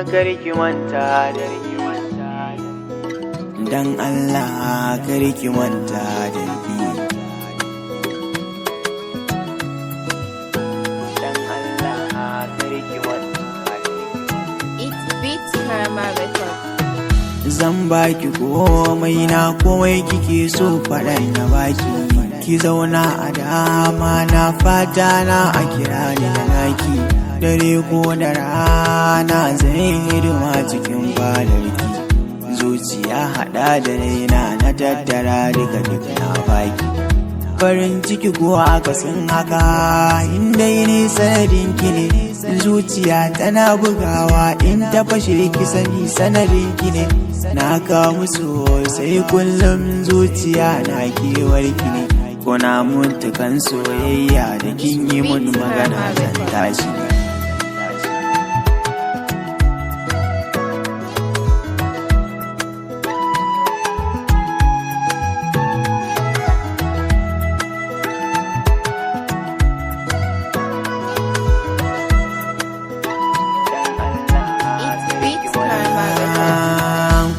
karki manta da ni. Dan Allah karki manta da ni. Dan Allah karki manta da ni. It beats Kamal record. Zan baki komai na komai kike so faɗan na baki. Ki zauna a dama na fata na a kira ni da naki. Dare ko da rana zan hidima cikin balarki. Zuciya haɗa da raina na tattara duka na baki. Farin ciki ko akasin haka inda ni sanadin ki ne. Zuciya tana bugawa in ta fashe ki sani sanadin ki ne. Na kamu sosai kullum zuciya na kewar ki ne. Kuna mutukan soyayya da kin yi mun magana zan tashi ne.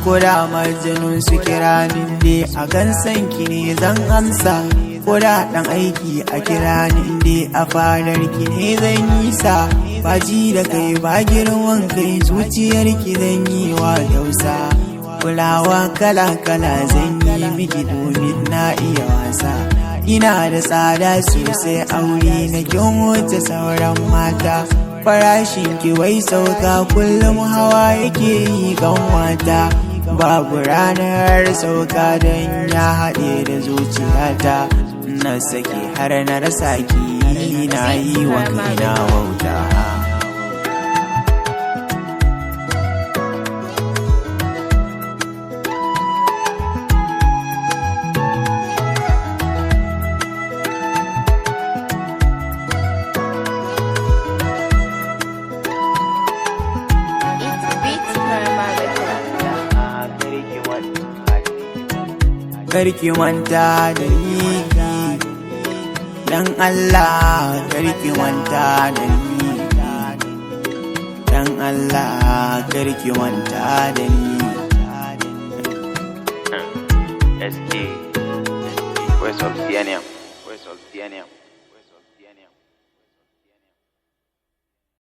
Koda marjanun su kira ni dai a gan sanki ne zan amsa. Koda dan aiki a kira ni dai a fadar ki ne zan nisa. Ba ji da kai ba girman kai zuciyar ki zan yi wa tausa. Kulawa kala kala zan yi miki domin na iya wasa. Ina da tsada sosai aure na kin wuce sauran mata. Farashin ki wai sauka kullum hawa yake yi kanwata. Babu ranar sauka don ya haɗe da zuciyata. Na sake har na rasa ki na yi wa kaina wauta. Karki manta da ni, dan Allah karki manta da ni, dan Allah karki manta da ni. SK, West of CNM.